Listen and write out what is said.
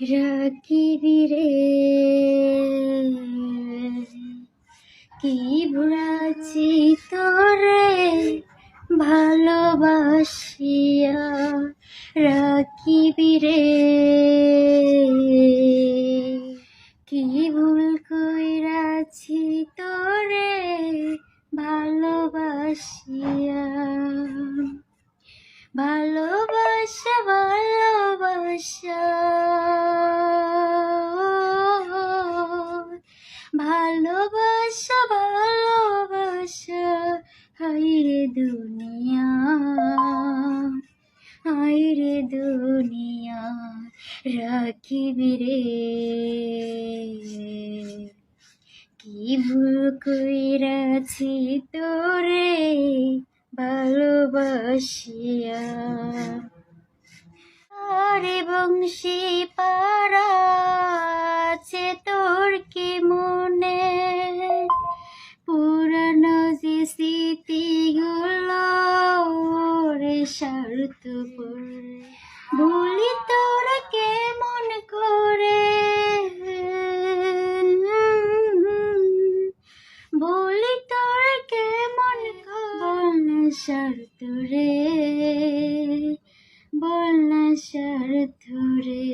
রাখিবি রে কি ভুলাছি তোরে ভালোবাসিয়া, রাখিবি রে কি ভুল কইরাছি তোরে ভালোবাসিয়া। ভালোবাসা ভালোবাসা ভালোবাসা ভালোবাসা, হায়রে দুনিয়া হায়রে দুনিয়া, রাখিবি রে কি ভুল কইরাছি তোরে ভালোবাসিয়া। আরে বংশী পাড়া আছে তোর কি মনে, পুরানো যে স্মৃতিগুলো রে স্বার্থপর, ভুলি তোরা কেমন করে, ভুলি তোরা কেমন করে স্বার্থ রে, বল না স্বার্থ রে।